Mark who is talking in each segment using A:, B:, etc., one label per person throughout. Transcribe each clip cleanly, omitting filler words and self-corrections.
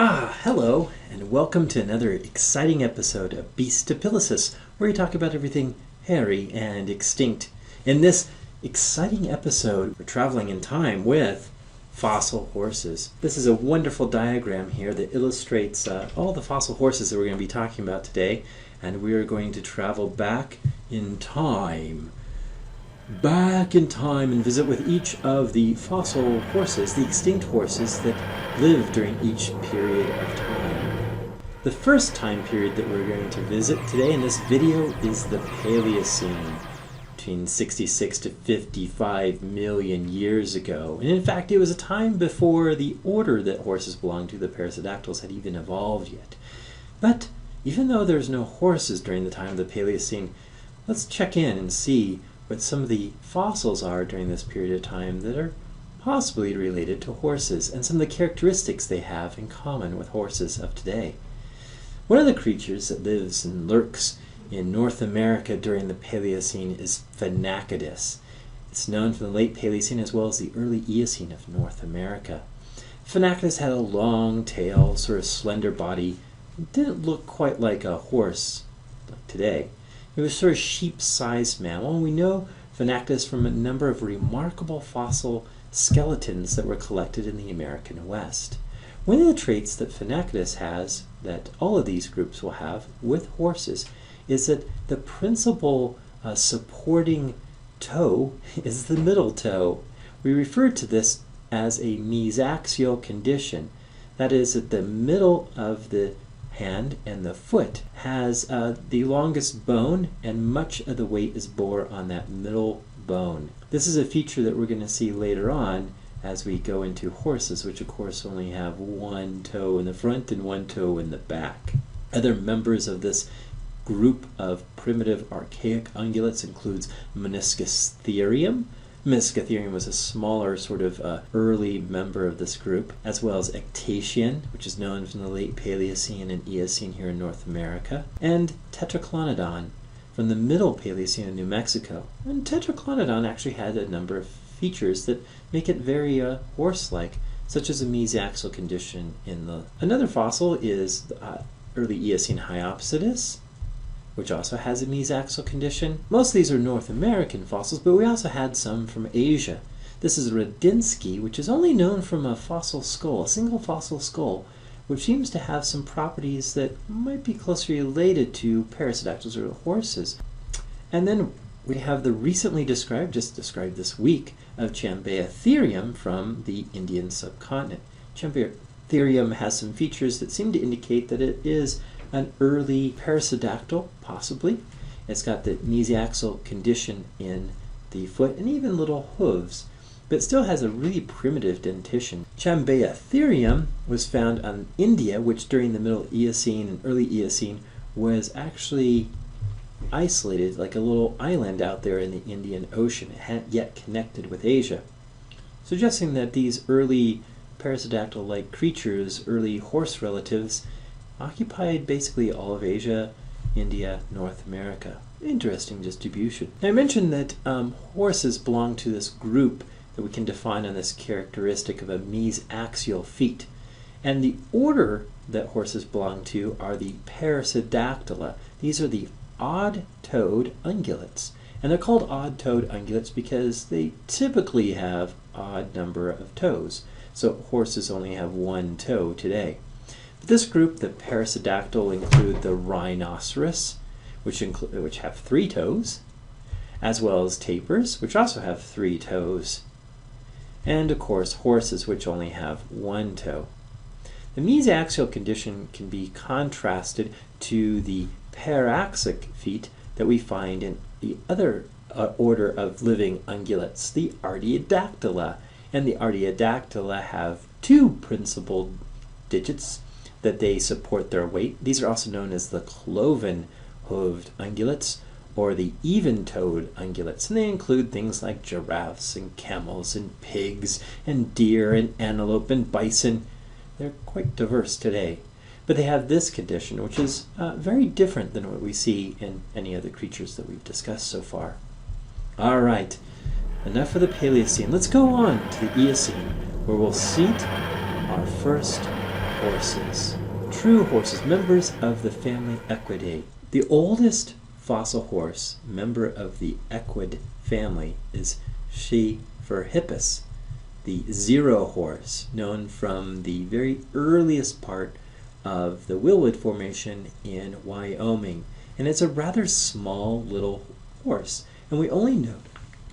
A: Hello, and welcome to another exciting episode of Beastopilysis, where we talk about everything hairy and extinct. In this exciting episode, we're traveling in time with fossil horses. This is a wonderful diagram here that illustrates all the fossil horses that we're going to be talking about today, and we are going to travel back in time and visit with each of the fossil horses, the extinct horses that lived during each period of time. The first time period that we're going to visit today in this video is the Paleocene, between 66 to 55 million years ago. And in fact, it was a time before the order that horses belonged to, the Perissodactyls, had even evolved yet. But even though there's no horses during the time of the Paleocene, let's check in and see what some of the fossils are during this period of time that are possibly related to horses, and some of the characteristics they have in common with horses of today. One of the creatures that lives and lurks in North America during the Paleocene is Finatus. It's known from the late Paleocene as well as the early Eocene of North America. Finatus had a long tail, sort of slender body. It didn't look quite like a horse like today. It was sort of sheep-sized mammal, and we know Finatus from a number of remarkable fossil skeletons that were collected in the American West. One of the traits that Finatus has, that all of these groups will have with horses, is that the principal supporting toe is the middle toe. We refer to this as a mesaxial condition. That is, that the middle of the hand and the foot has the longest bone, and much of the weight is bore on that middle bone. This is a feature that we're going to see later on as we go into horses, which of course only have one toe in the front and one toe in the back. Other members of this group of primitive archaic ungulates includes Etherium. Etherium was a smaller sort of early member of this group, as well as Ectatian, which is known from the late Paleocene and Eocene here in North America, and Tetraclonodon from the middle Paleocene in New Mexico. And Tetraclonodon actually had a number of features that make it very horse-like, such as a mesaxial condition in the... Another fossil is the early Eocene Hyopsitis, which also has a mesaxial condition. Most of these are North American fossils, but we also had some from Asia. This is Radinsky, which is only known from a fossil skull, a single fossil skull, which seems to have some properties that might be closely related to Perissodactyls or horses. And then we have the recently described, just described this week, of Etherium from the Indian subcontinent. Etherium has some features that seem to indicate that it is an early Perissodactyl, possibly. It's got the mesaxial condition in the foot and even little hooves, but it still has a really primitive dentition. Etherium was found in India, which during the Middle Eocene and early Eocene was actually isolated, like a little island out there in the Indian Ocean. It hadn't yet connected with Asia, suggesting that these early Perissodactyl-like creatures, early horse relatives, occupied basically all of Asia, India, North America. Interesting distribution. Now, I mentioned that horses belong to this group that we can define on this characteristic of a mesaxial feet. And the order that horses belong to are the Perissodactyla. These are the odd-toed ungulates. And they're called odd-toed ungulates because they typically have odd number of toes. So horses only have one toe today. This group, the Perissodactyl, include the rhinoceros, which have 3 toes, as well as tapirs, which also have 3 toes, and of course horses, which only have 1 toe. The mesaxial condition can be contrasted to the paraxic feet that we find in the other order of living ungulates, the Artiodactyla. And the Artiodactyla have 2 principal digits that they support their weight. These are also known as the cloven-hooved ungulates, or the even-toed ungulates, and they include things like giraffes and camels and pigs and deer and antelope and bison. They're quite diverse today, but they have this condition, which is very different than what we see in any other creatures that we've discussed so far. All right, enough of the Paleocene. Let's go on to the Eocene, where we'll meet our first horses. True horses, members of the family Equidae. The oldest fossil horse, member of the Equidae family, is Eohippus, the zero horse, known from the very earliest part of the Willwood Formation in Wyoming. And it's a rather small little horse, and we only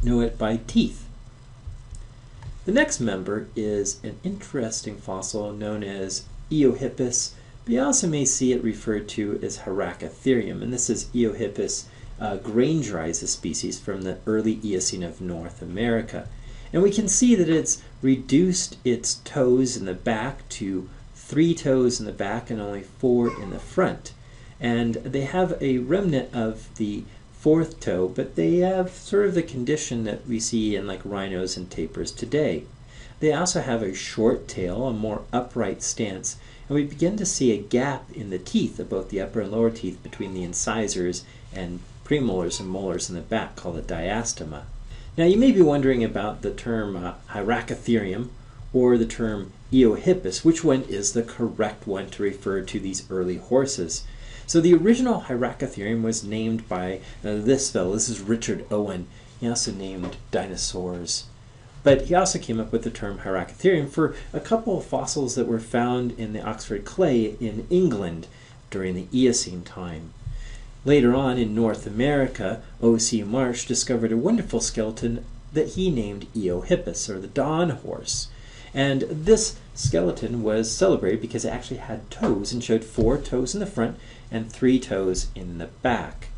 A: know it by teeth. The next member is an interesting fossil known as Eohippus, but you also may see it referred to as Archie Etherium, and this is Eohippus grangeri, a species from the early Eocene of North America. And we can see that it's reduced its toes in the back to 3 toes in the back and only 4 in the front. And they have a remnant of the 4th toe, but they have sort of the condition that we see in like rhinos and tapirs today. They also have a short tail, a more upright stance, and we begin to see a gap in the teeth of both the upper and lower teeth between the incisors and premolars and molars in the back, called a diastema. Now you may be wondering about the term Archie Etherium or the term Eohippus. Which one is the correct one to refer to these early horses? So the original Archie Etherium was named by this fellow. This is Richard Owen. He also named dinosaurs. But he also came up with the term Archie Etherium for a couple of fossils that were found in the Oxford clay in England during the Eocene time. Later on in North America, O.C. Marsh discovered a wonderful skeleton that he named Eohippus, or the dawn horse. And this skeleton was celebrated because it actually had toes and showed 4 toes in the front and 3 toes in the back.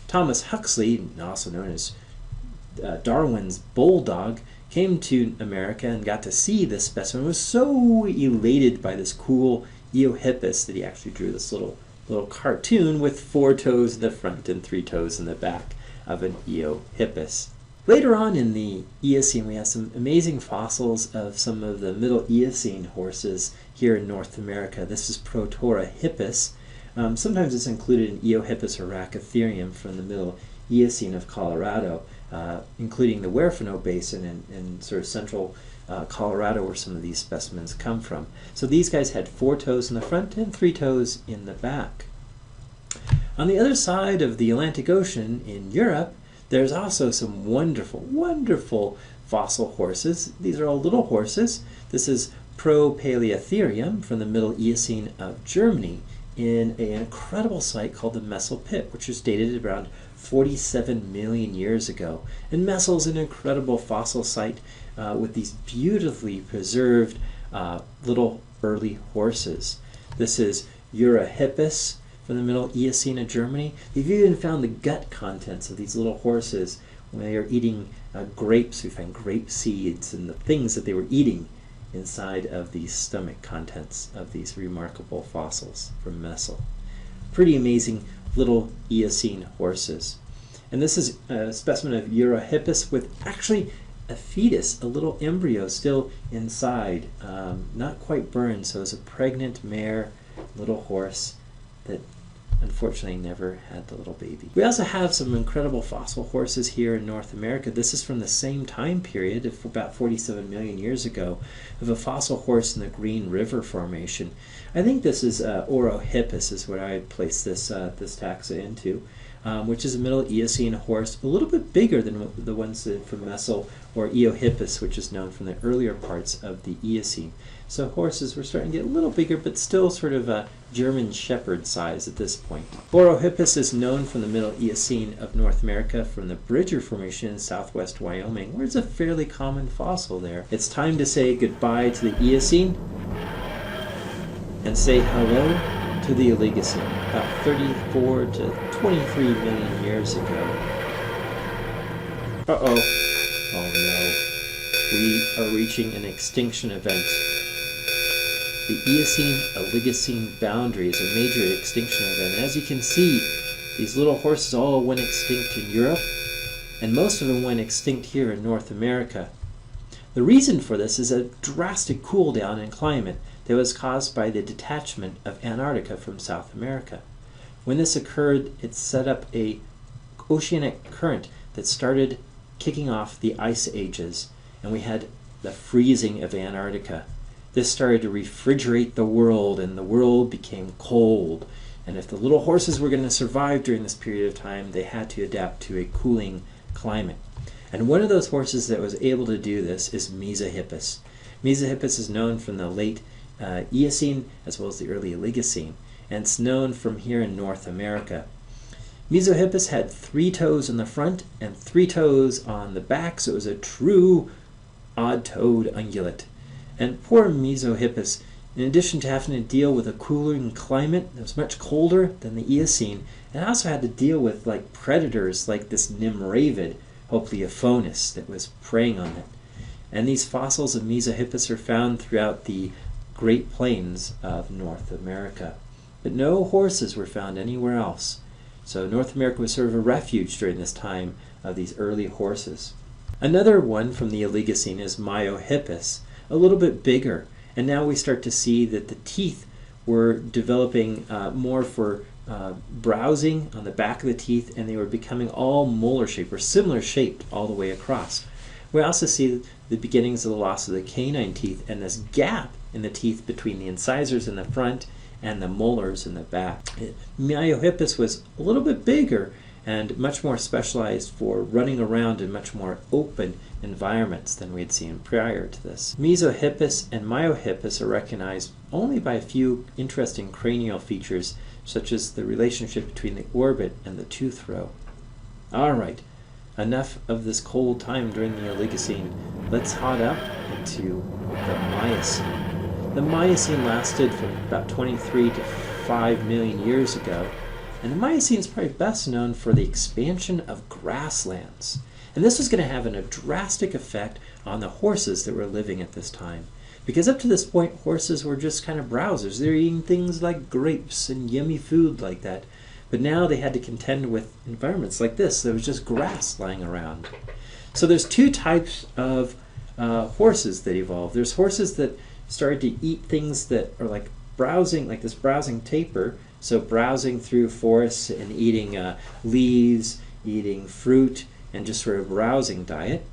A: Thomas Huxley, also known as Darwin's bulldog, came to America and got to see this specimen, was so elated by this cool Eohippus that he actually drew this little cartoon with 4 toes in the front and 3 toes in the back of an Eohippus. Later on in the Eocene, we have some amazing fossils of some of the Middle Eocene horses here in North America. This is Probaly. Sometimes it's included in Eohippus or Archie Etherium from the Middle Eocene of Colorado, including the Huerfano Basin and sort of central Colorado, where some of these specimens come from. So these guys had 4 toes in the front and 3 toes in the back. On the other side of the Atlantic Ocean in Europe, there's also some wonderful, wonderful fossil horses. These are all little horses. This is Probaly Etherium from the Middle Eocene of Germany in an incredible site called the Mesa Pit, which is dated around 47 million years ago. And Mesa is an incredible fossil site with these beautifully preserved little early horses. This is Eohippus from the Middle Eocene of Germany. They've even found the gut contents of these little horses when they are eating grapes. We find grape seeds and the things that they were eating inside of the stomach contents of these remarkable fossils from Mesa. Pretty amazing little Eocene horses. And this is a specimen of Eohippus with actually a fetus, a little embryo still inside, not quite burned, so it's a pregnant mare little horse that unfortunately never had the little baby. We also have some incredible fossil horses here in North America. This is from the same time period of about 47 million years ago, of a fossil horse in the Green River Formation. I think this is Eohippus is what I would place this taxa into, which is a Middle Eocene horse, a little bit bigger than the ones from Mesa or Eohippus, which is known from the earlier parts of the Eocene. So horses were starting to get a little bigger, but still sort of a German shepherd size at this point. Eohippus is known from the Middle Eocene of North America from the Bridger Formation in southwest Wyoming, where it's a fairly common fossil there. It's time to say goodbye to the Eocene and say hello to the Oligocene, about 34 to 23 million years ago. Uh-oh. Oh no. We are reaching an extinction event. The Eocene-Oligocene boundary is a major extinction event. And as you can see, these little horses all went extinct in Europe, and most of them went extinct here in North America. The reason for this is a drastic cool down in climate that was caused by the detachment of Antarctica from South America. When this occurred, it set up a oceanic current that started kicking off the ice ages, and we had the freezing of Antarctica. This started to refrigerate the world, and the world became cold. And if the little horses were going to survive during this period of time, they had to adapt to a cooling climate. And one of those horses that was able to do this is Mesa Hippest. Mesa Hippest is known from the late Eocene as well as the early Oligocene, and it's known from here in North America. Mesa Hippest had 3 toes in the front and 3 toes on the back, so it was a true odd-toed ungulate. And poor Mesa Hippest, in addition to having to deal with a cooling climate that was much colder than the Eocene, it also had to deal with like predators like this nimravid, Eohippus, that was preying on it. And these fossils of Mesa Hippest are found throughout the Great Plains of North America. But no horses were found anywhere else. So North America was sort of a refuge during this time of these early horses. Another one from the Oligocene is Eohippus, a little bit bigger, and now we start to see that the teeth were developing more for browsing on the back of the teeth, and they were becoming all molar shaped or similar shaped all the way across. We also see the beginnings of the loss of the canine teeth and this gap in the teeth between the incisors in the front and the molars in the back. Eohippus was a little bit bigger and much more specialized for running around in much more open environments than we had seen prior to this. Mesohippus and Eohippus are recognized only by a few interesting cranial features, such as the relationship between the orbit and the tooth row. Alright, enough of this cold time during the Oligocene. Let's hot up into the Miocene. The Miocene lasted from about 23 to 5 million years ago, and the Miocene is probably best known for the expansion of grasslands. And this was going to have a drastic effect on the horses that were living at this time. Because up to this point, horses were just kind of browsers. They were eating things like grapes and yummy food like that. But now they had to contend with environments like this. There was just grass lying around. So there's 2 types of horses that evolved. There's horses that started to eat things that are like browsing, like this browsing tapir. So browsing through forests and eating leaves, eating fruit, and just sort of browsing diet.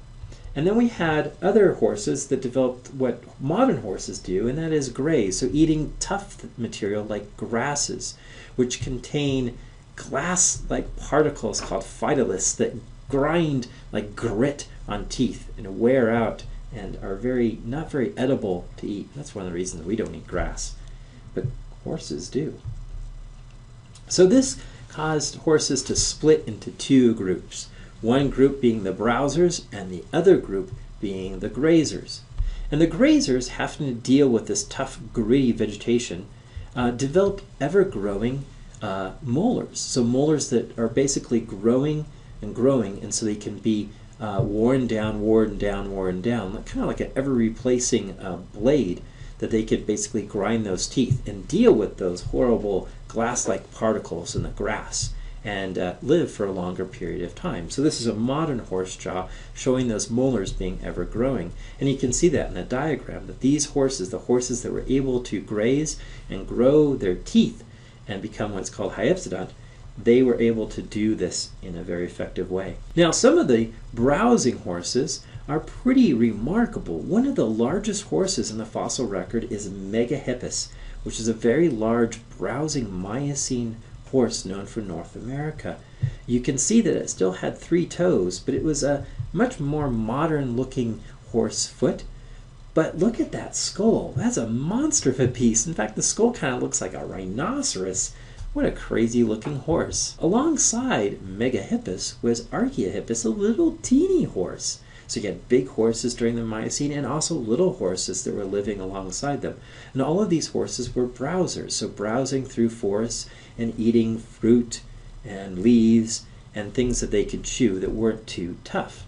A: And then we had other horses that developed what modern horses do, and that is graze. So eating tough material like grasses, which contain glass-like particles called phytoliths that grind like grit on teeth and wear out and are not very edible to eat. That's one of the reasons we don't eat grass, but horses do. So this caused horses to split into 2 groups. One group being the browsers and the other group being the grazers. And the grazers, having to deal with this tough, gritty vegetation, developed ever-growing molars. So molars that are basically growing, and so they can be worn down, kind of like an ever-replacing blade that they could basically grind those teeth and deal with those horrible glass-like particles in the grass and live for a longer period of time. So this is a modern horse jaw showing those molars being ever growing. And you can see that in the diagram, that these horses, the horses that were able to graze and grow their teeth and become what's called hypsodont, they were able to do this in a very effective way. Now, some of the browsing horses are pretty remarkable. One of the largest horses in the fossil record is Megahippus, which is a very large browsing Miocene horse known for North America. You can see that it still had 3 toes, but it was a much more modern looking horse foot. But look at that skull. That's a monster of a piece. In fact, the skull kind of looks like a rhinoceros. What a crazy looking horse. Alongside Megahippus was Archie Etherium, a little teeny horse. So you had big horses during the Miocene and also little horses that were living alongside them. And all of these horses were browsers, so browsing through forests and eating fruit and leaves and things that they could chew that weren't too tough.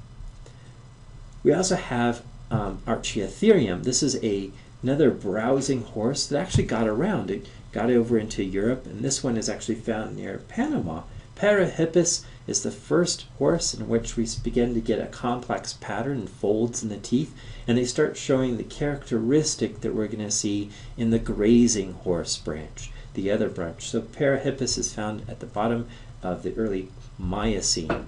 A: We also have Archie Etherium. This is another browsing horse that actually got around. It got over into Europe, and this one is actually found near Panama. Eohippus is the first horse in which we begin to get a complex pattern and folds in the teeth, and they start showing the characteristic that we're going to see in the grazing horse branch, the other branch. So Eohippus is found at the bottom of the early Miocene.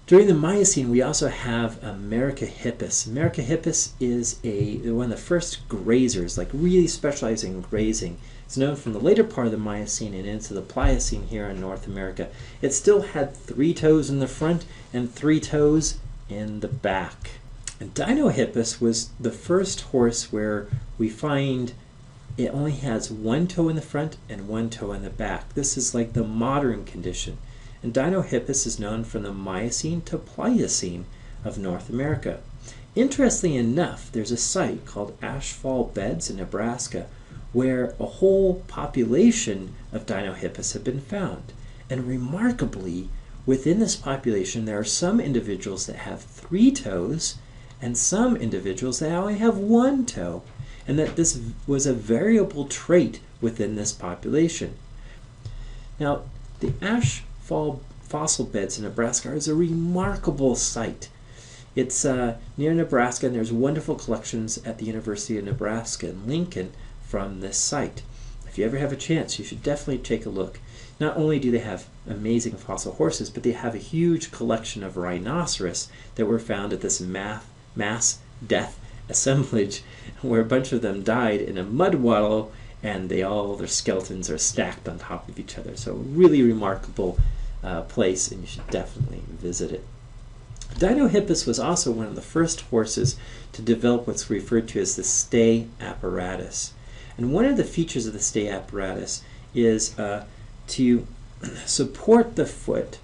A: During the Miocene, we also have Eohippus. Eohippus is one of the first grazers, like really specializing in grazing. It's known from the later part of the Miocene and into the Pliocene here in North America. It still had 3 toes in the front and 3 toes in the back. And Eohippus was the first horse where we find it only has 1 toe in the front and 1 toe in the back. This is like the modern condition. And Eohippus is known from the Miocene to Pliocene of North America. Interestingly enough, there's a site called Ashfall Beds in Nebraska where a whole population of Eohippus have been found. And remarkably, within this population, there are some individuals that have 3 toes and some individuals that only have 1 toe, and that this was a variable trait within this population. Now, the Ashfall fossil beds in Nebraska is a remarkable site. It's near Nebraska, and there's wonderful collections at the University of Nebraska in Lincoln from this site. If you ever have a chance, you should definitely take a look. Not only do they have amazing fossil horses, but they have a huge collection of rhinoceros that were found at this mass death assemblage where a bunch of them died in a mud wallow, and their skeletons are stacked on top of each other. So a really remarkable place, and you should definitely visit it. Eohippus was also one of the first horses to develop what's referred to as the stay apparatus. And one of the features of the stay apparatus is to support the foot,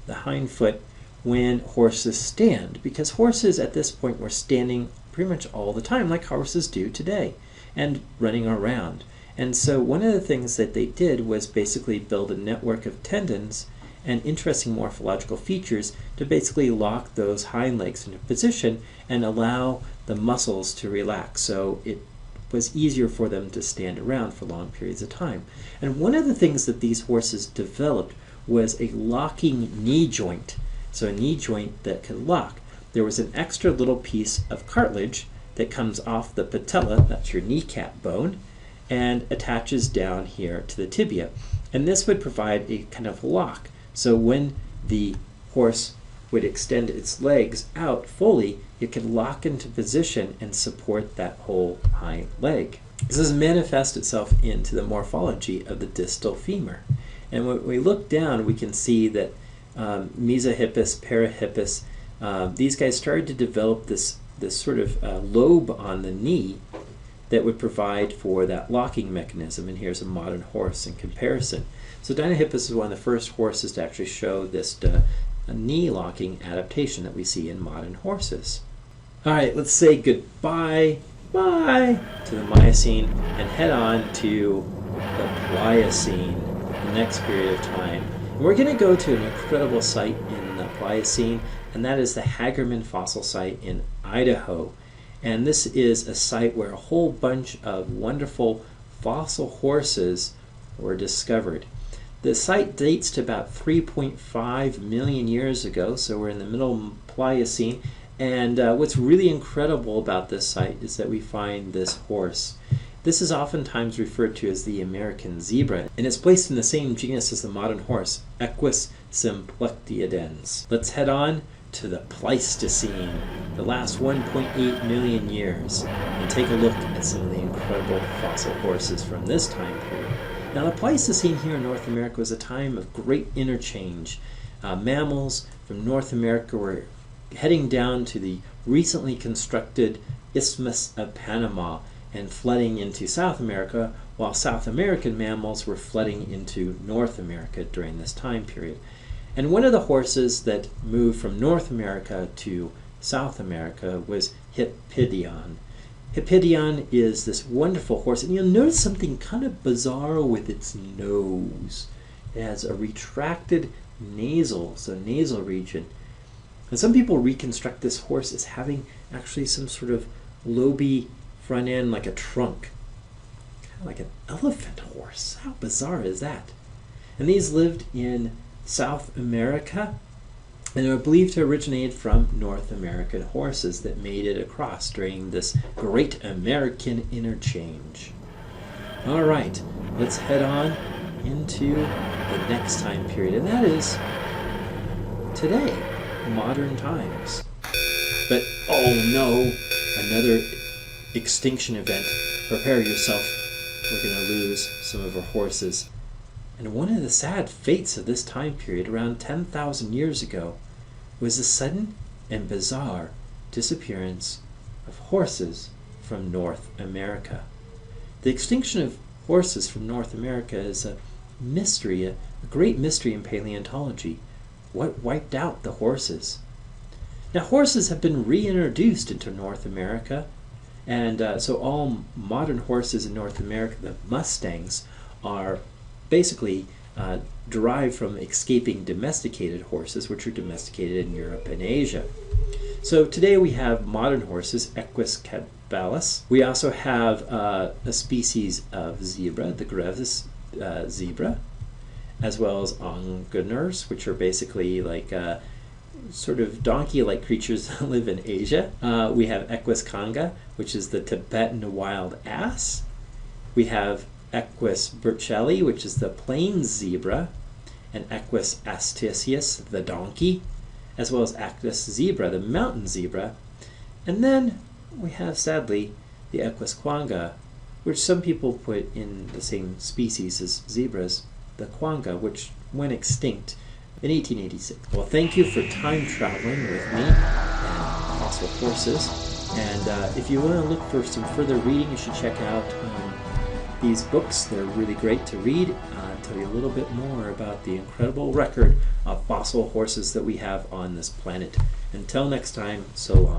A: the hind foot, when horses stand, because horses at this point were standing pretty much all the time, like horses do today, and running around. And so one of the things that they did was basically build a network of tendons and interesting morphological features to basically lock those hind legs into position and allow the muscles to relax, so it was easier for them to stand around for long periods of time. And one of the things that these horses developed was a locking knee joint. So a knee joint that could lock. There was an extra little piece of cartilage that comes off the patella, that's your kneecap bone, and attaches down here to the tibia. And this would provide a kind of lock. So when the horse would extend its legs out fully, it could lock into position and support that whole hind leg. This does manifest itself into the morphology of the distal femur. And when we look down, we can see that Mesa Hippest, Parahippus, these guys started to develop this sort of lobe on the knee that would provide for that locking mechanism. And here's a modern horse in comparison. So Eohippus is one of the first horses to actually show this knee locking adaptation that we see in modern horses. All right, let's say goodbye, bye, to the Miocene and head on to the Pliocene, the next period of time. And we're going to go to an incredible site in the Pliocene, and that is the Hagerman fossil site in Idaho. And this is a site where a whole bunch of wonderful fossil horses were discovered. The site dates to about 3.5 million years ago, so we're in the middle Pliocene. And what's really incredible about this site is that we find this horse. This is oftentimes referred to as the American zebra, and it's placed in the same genus as the modern horse, Equus simplectiadens. Let's head on to the Pleistocene, the last 1.8 million years, and take a look at some of the incredible fossil horses from this time period. Now, the Pleistocene here in North America was a time of great interchange. Mammals from North America were heading down to the recently constructed Isthmus of Panama and flooding into South America, while South American mammals were flooding into North America during this time period. And one of the horses that moved from North America to South America was Hippidion. Hippidion is this wonderful horse, and you'll notice something kind of bizarre with its nose. It has a retracted nasal region. And some people reconstruct this horse as having actually some sort of loby front end, like a trunk. Kind of like an elephant horse. How bizarre is that? And these lived in South America, and they were believed to originate from North American horses that made it across during this great American interchange. All right, let's head on into the next time period, and that is today. modern times. But oh no, another extinction event. Prepare yourself. We're going to lose some of our horses. And one of the sad fates of this time period, around 10,000 years ago, was the sudden and bizarre disappearance of horses from North America. The extinction of horses from North America is a mystery, a great mystery in paleontology. What wiped out the horses? Now, horses have been reintroduced into North America, and so all modern horses in North America, the Mustangs, are basically derived from escaping domesticated horses, which are domesticated in Europe and Asia. So today we have modern horses, Equus cabalus. We also have a species of zebra, the Grevy's zebra, as well as ongeners, which are basically like sort of donkey-like creatures that live in Asia. We have Equus conga, which is the Tibetan wild ass. We have Equus burchelli, which is the plains zebra, and Equus astisius, the donkey, as well as Equus zebra, the mountain zebra. And then we have, sadly, the Equus quanga, which some people put in the same species as zebras, the quanga, which went extinct in 1886. Well, thank you for time traveling with me and fossil horses. And if you want to look for some further reading, you should check out these books. They're really great to read. Tell you a little bit more about the incredible record of fossil horses that we have on this planet. Until next time, so long.